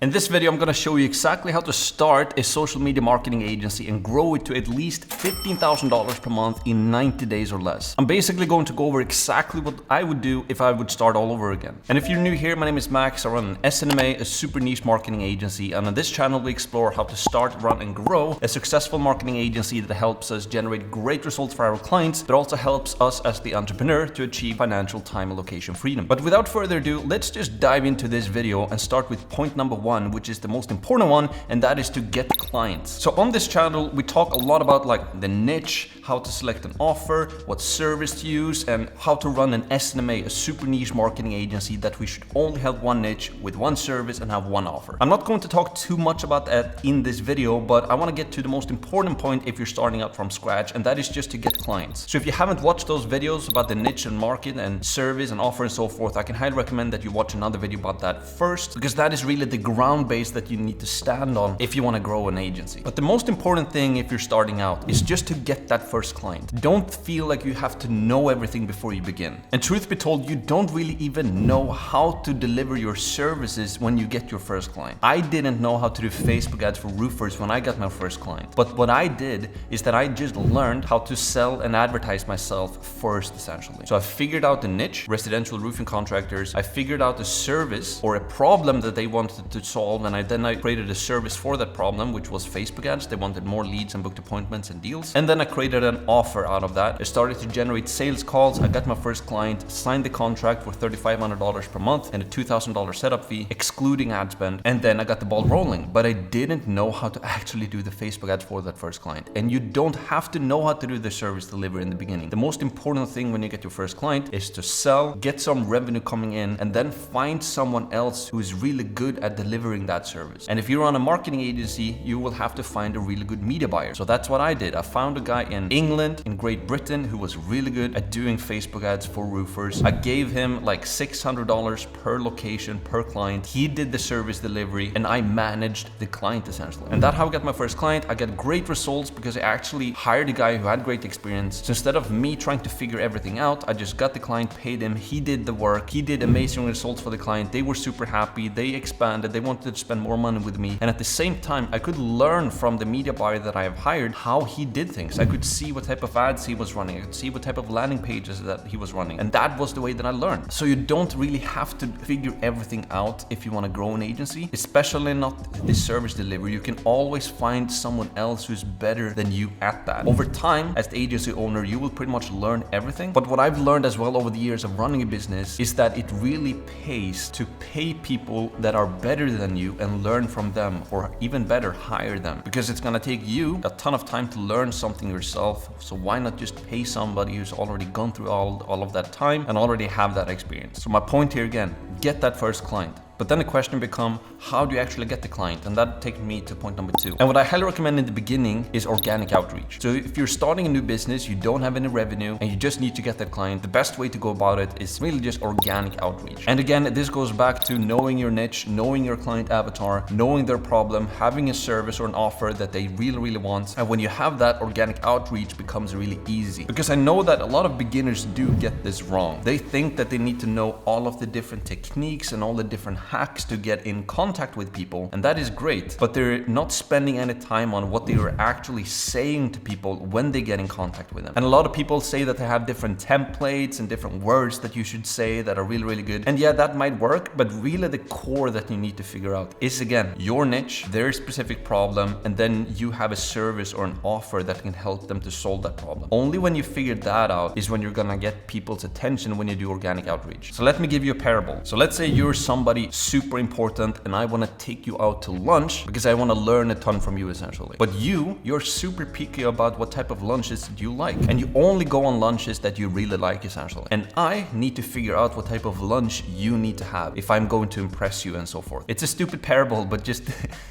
In this video, I'm gonna show you exactly how to start a social media marketing agency and grow it to at least $15,000 per month in 90 days or less. I'm basically going to go over exactly what I would do if I would start all over again. And if you're new here, my name is Max. I run an SMMA, a super niche marketing agency. And on this channel, we explore how to start, run, and grow a successful marketing agency that helps us generate great results for our clients, but also helps us as the entrepreneur to achieve financial time and location freedom. But without further ado, let's just dive into this video and start with point number one, which is the most important one, and that is to get clients. So on this channel, we talk a lot about like the niche, how to select an offer, what service to use, and how to run an SMMA, a super niche marketing agency that we should only have one niche with one service and have one offer. I'm not going to talk too much about that in this video, but I want to get to the most important point if you're starting out from scratch, and that is just to get clients. So if you haven't watched those videos about the niche and market and service and offer and so forth, I can highly recommend that you watch another video about that first, because that is really the ground base that you need to stand on if you want to grow an agency. But the most important thing if you're starting out is just to get that first client. Don't feel like you have to know everything before you begin. And truth be told, you don't really even know how to deliver your services when you get your first client. I didn't know how to do Facebook ads for roofers when I got my first client. But what I did is that I just learned how to sell and advertise myself first, essentially. So I figured out the niche, residential roofing contractors. I figured out the service or a problem that they wanted to solve, and then I created a service for that problem, which was Facebook ads. They wanted more leads and booked appointments and deals. And then I created an offer out of that. I started to generate sales calls. I got my first client, signed the contract for $3,500 per month and a $2,000 setup fee, excluding ad spend. And then I got the ball rolling. But I didn't know how to actually do the Facebook ads for that first client. And you don't have to know how to do the service delivery in the beginning. The most important thing when you get your first client is to sell, get some revenue coming in, and then find someone else who is really good at delivering that service. And if you're on a marketing agency, you will have to find a really good media buyer. So that's what I did. I found a guy in England, in Great Britain, who was really good at doing Facebook ads for roofers. I gave him like $600 per location, per client. He did the service delivery and I managed the client essentially. And that's how I got my first client. I got great results because I actually hired a guy who had great experience. So instead of me trying to figure everything out, I just got the client, paid him, he did the work, he did amazing results for the client. They were super happy, they expanded, they wanted to spend more money with me. And at the same time, I could learn from the media buyer that I have hired how he did things. I could see what type of ads he was running. I could see what type of landing pages that he was running. And that was the way that I learned. So you don't really have to figure everything out if you want to grow an agency, especially not the service delivery. You can always find someone else who's better than you at that. Over time, as the agency owner, you will pretty much learn everything. But what I've learned as well over the years of running a business is that it really pays to pay people that are better than you and learn from them, or even better, hire them, because it's gonna take you a ton of time to learn something yourself. So why not just pay somebody who's already gone through all of that time and already have that experience? So my point here again, get that first client. But then the question becomes, how do you actually get the client? And that takes me to point number two. And what I highly recommend in the beginning is organic outreach. So if you're starting a new business, you don't have any revenue, and you just need to get that client, the best way to go about it is really just organic outreach. And again, this goes back to knowing your niche, knowing your client avatar, knowing their problem, having a service or an offer that they really, really want. And when you have that, organic outreach becomes really easy. Because I know that a lot of beginners do get this wrong. They think that they need to know all of the different techniques and all the different hacks to get in contact with people, and that is great, but they're not spending any time on what they are actually saying to people when they get in contact with them. And a lot of people say that they have different templates and different words that you should say that are really, really good. And yeah, that might work, but really the core that you need to figure out is, again, your niche, their specific problem, and then you have a service or an offer that can help them to solve that problem. Only when you figure that out is when you're gonna get people's attention when you do organic outreach. So let me give you a parable. So let's say you're somebody super important and I want to take you out to lunch because I want to learn a ton from you essentially. But you're super picky about what type of lunches you like, and you only go on lunches that you really like essentially. And I need to figure out what type of lunch you need to have if I'm going to impress you and so forth. It's a stupid parable, but just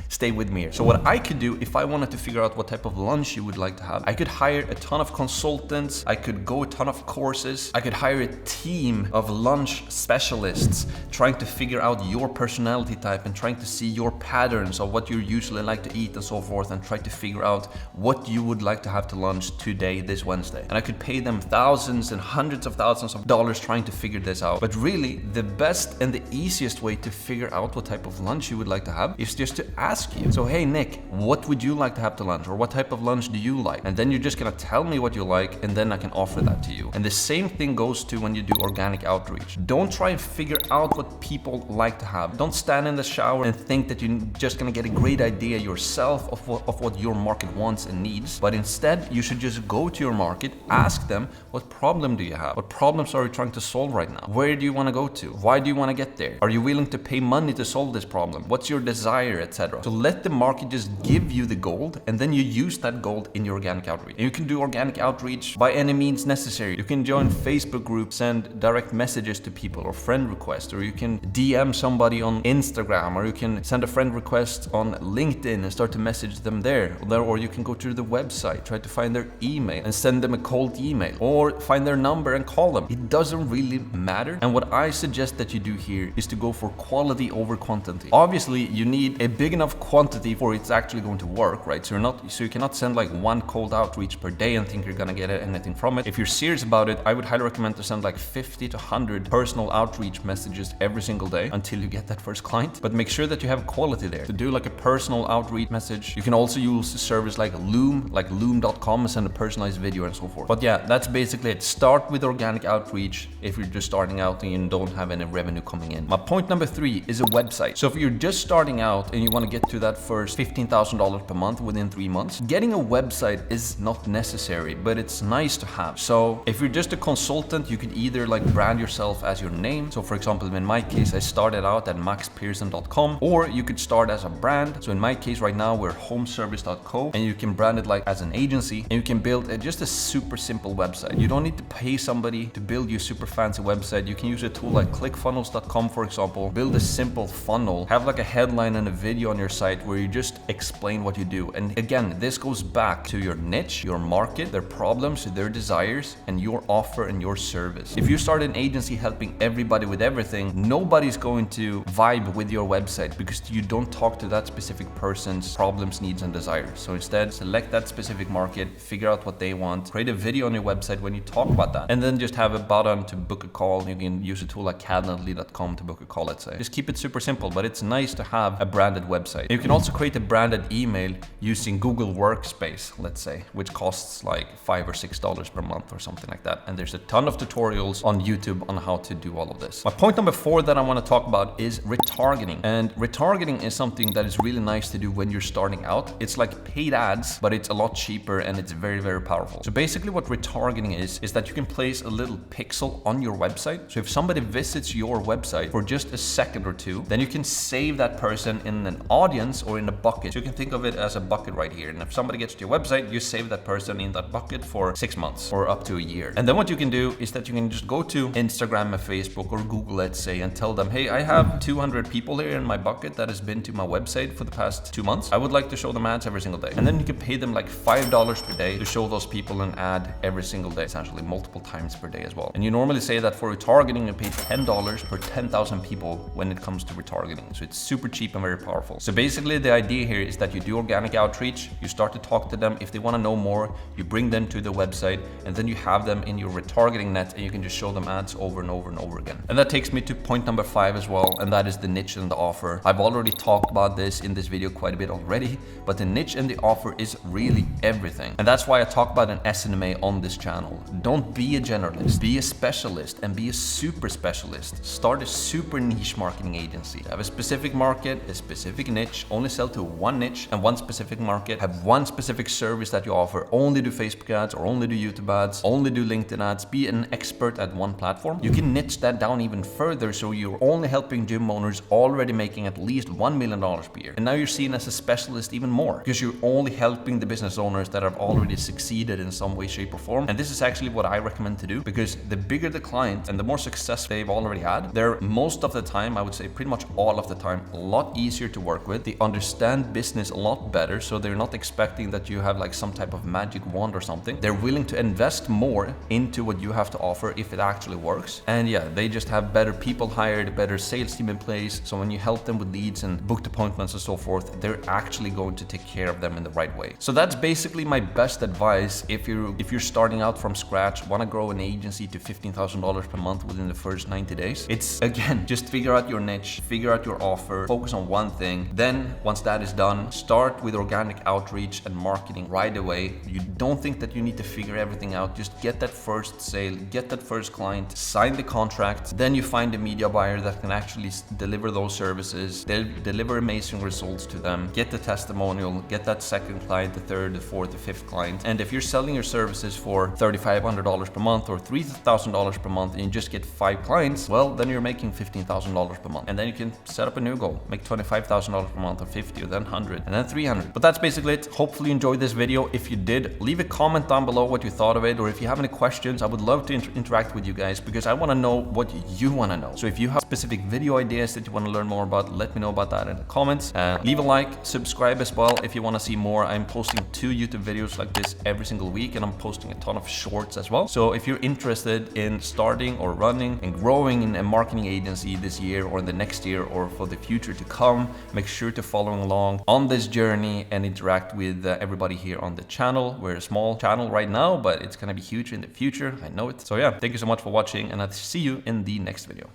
stay with me here. So what I could do if I wanted to figure out what type of lunch you would like to have, I could hire a ton of consultants, I could go a ton of courses, I could hire a team of lunch specialists trying to figure out your personality type and trying to see your patterns of what you usually like to eat and so forth, and try to figure out what you would like to have to lunch today, this Wednesday. And I could pay them thousands and hundreds of thousands of dollars trying to figure this out. But really, the best and the easiest way to figure out what type of lunch you would like to have is just to ask you. So, hey Nick, what would you like to have to lunch? Or what type of lunch do you like? And then you're just gonna tell me what you like, and then I can offer that to you. And the same thing goes to when you do organic outreach. Don't try and figure out what people like to have. Don't stand in the shower and think that you're just gonna get a great idea yourself of what your market wants and needs. But instead, you should just go to your market, ask them, what problem do you have? What problems are you trying to solve right now? Where do you want to go to? Why do you want to get there? Are you willing to pay money to solve this problem? What's your desire, etc.? So let the market just give you the gold, and then you use that gold in your organic outreach. And you can do organic outreach by any means necessary. You can join Facebook groups, send direct messages to people, or friend requests, or you can DM somebody on Instagram, or you can send a friend request on LinkedIn and start to message them there. Or you can go to the website, try to find their email and send them a cold email, or find their number and call them. It doesn't really matter. And what I suggest that you do here is to go for quality over quantity. Obviously, you need a big enough quantity for it's actually going to work, right? So you cannot send like one cold outreach per day and think you're gonna get anything from it. If you're serious about it, I would highly recommend to send like 50 to 100 personal outreach messages every single day until you get that first client. But make sure that you have quality there. To do like a personal outreach message, you can also use a service like Loom, like loom.com, and send a personalized video and so forth. But yeah, that's basically it. Start with organic outreach if you're just starting out and you don't have any revenue coming in. My point number 3 is a website. So if you're just starting out and you want to get to that first $15,000 per month within 3 months, getting a website is not necessary, but it's nice to have. So if you're just a consultant, you could either like brand yourself as your name. So for example, in my case, I started out at maxpearson.com, or you could start as a brand. So in my case right now, we're homeservice.co, and you can brand it like as an agency, and you can build just a super simple website. You don't need to pay somebody to build you a super fancy website. You can use a tool like clickfunnels.com, for example, build a simple funnel, have like a headline and a video on your site where you just explain what you do. And again, this goes back to your niche, your market, their problems, their desires, and your offer and your service. If you start an agency helping everybody with everything, nobody's going to vibe with your website because you don't talk to that specific person's problems, needs, and desires. So instead, select that specific market, figure out what they want, create a video on your website when you talk about that, and then just have a button to book a call. You can use a tool like calendly.com to book a call, let's say. Just keep it super simple, but it's nice to have a branded website. You can also create a branded email using Google Workspace, let's say, which costs like $5 or $6 per month or something like that. And there's a ton of tutorials on YouTube on how to do all of this. My point number 4 that I want to talk about is retargeting. And retargeting is something that is really nice to do when you're starting out. It's like paid ads, but it's a lot cheaper and it's very, very powerful. So basically what retargeting is that you can place a little pixel on your website. So if somebody visits your website for just a second or two, then you can save that person in an audience or in a bucket. So you can think of it as a bucket right here. And if somebody gets to your website, you save that person in that bucket for 6 months or up to a year. And then what you can do is that you can just go to Instagram or Facebook or Google, let's say, and tell them, hey, I have 200 people here in my bucket that has been to my website for the past 2 months. I would like to show them ads every single day. And then you can pay them like $5 per day to show those people an ad every single day, essentially multiple times per day as well. And you normally say that for retargeting, you pay $10 per 10,000 people when it comes to retargeting. So it's super cheap and very powerful. So basically the idea here is that you do organic outreach, you start to talk to them. If they want to know more, you bring them to the website, and then you have them in your retargeting net, and you can just show them ads over and over and over again. And that takes me to point number 5 as well, and that is the niche and the offer. I've already talked about this in this video quite a bit already, but the niche and the offer is really everything. And that's why I talk about an SMMA on this channel. Don't be a generalist, be a specialist, and be a super specialist. Start a super niche marketing agency. Have a specific market, a specific niche, only sell to one niche and one specific market, have one specific service that you offer, only do Facebook ads or only do YouTube ads, only do LinkedIn ads, be an expert at one platform. You can niche that down even further, so you're only helping gym owners already making at least $1 million per year. And now you're seen as a specialist even more, because you're only helping the business owners that have already succeeded in some way, shape, or form. And this is actually what I recommend to do, because the bigger the client and the more success they've already had, they're most of the time, I would say pretty much all of the time, a lot easier to work with. They understand business a lot better, so they're not expecting that you have like some type of magic wand or something. They're willing to invest more into what you have to offer if it actually works. And yeah, they just have better people hired, better sales sales team in place. So when you help them with leads and booked appointments and so forth, they're actually going to take care of them in the right way. So that's basically my best advice if you're starting out from scratch, want to grow an agency to $15,000 per month within the first 90 days. It's, again, just figure out your niche, figure out your offer, focus on one thing. Then once that is done, start with organic outreach and marketing right away. You don't think that you need to figure everything out. Just get that first sale, get that first client, sign the contract. Then you find a media buyer that can actually deliver those services. They'll deliver amazing results to them. Get the testimonial, get that second client, the third, the fourth, the fifth client. And if you're selling your services for $3,500 per month or $3,000 per month and you just get 5 clients, well, then you're making $15,000 per month. And then you can set up a new goal, make $25,000 per month or 50 or then 100 and then 300. But that's basically it. Hopefully you enjoyed this video. If you did, leave a comment down below what you thought of it, or if you have any questions, I would love to interact with you guys because I want to know what you want to know. So if you have specific video ideas that you want to learn more about, let me know about that in the comments. Leave a like, subscribe as well if you want to see more. I'm posting 2 YouTube videos like this every single week, and I'm posting a ton of shorts as well. So if you're interested in starting or running and growing in a marketing agency this year or in the next year or for the future to come, make sure to follow along on this journey and interact with everybody here on the channel. We're a small channel right now, but it's going to be huge in the future. I know it. So yeah, thank you so much for watching, and I'll see you in the next video.